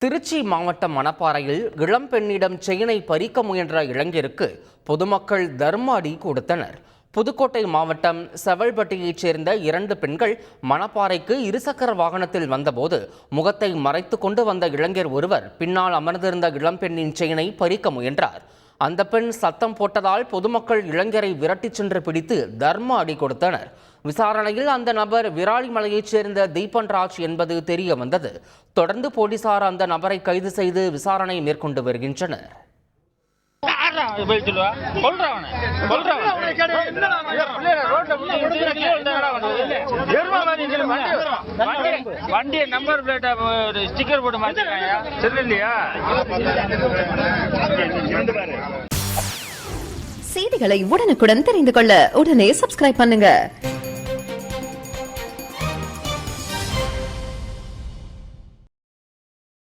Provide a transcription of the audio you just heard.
திருச்சி மாவட்டம் மணப்பாறையில் இளம்பெண்ணிடம் செயினை பறிக்க முயன்ற இளைஞருக்கு பொதுமக்கள் தர்ம அடி கொடுத்தனர். புதுக்கோட்டை மாவட்டம் செவல்பட்டியைச் சேர்ந்த 2 பெண்கள் மணப்பாறைக்கு இருசக்கர வாகனத்தில் வந்தபோது முகத்தை மறைத்து கொண்டு வந்த இளைஞர் ஒருவர் பின்னால் அமர்ந்திருந்த இளம்பெண்ணின் செயினை பறிக்க முயன்றார். அந்த பெண் சத்தம் போட்டதால் பொதுமக்கள் இளைஞரை விரட்டிச் சென்று பிடித்து தர்ம அடி கொடுத்தனர். விசாரணையில் அந்த நபர் விராலிமலையைச் சேர்ந்த தீபன்ராஜ் என்பது தெரிய வந்தது. தொடர்ந்து போலீசார் அந்த நபரை கைது செய்து விசாரணை மேற்கொண்டு வருகின்றனர். செய்திகளை உடனுக்குடன் தெரிந்து கொள்ள உடனே சப்ஸ்கிரைப் பண்ணுங்க.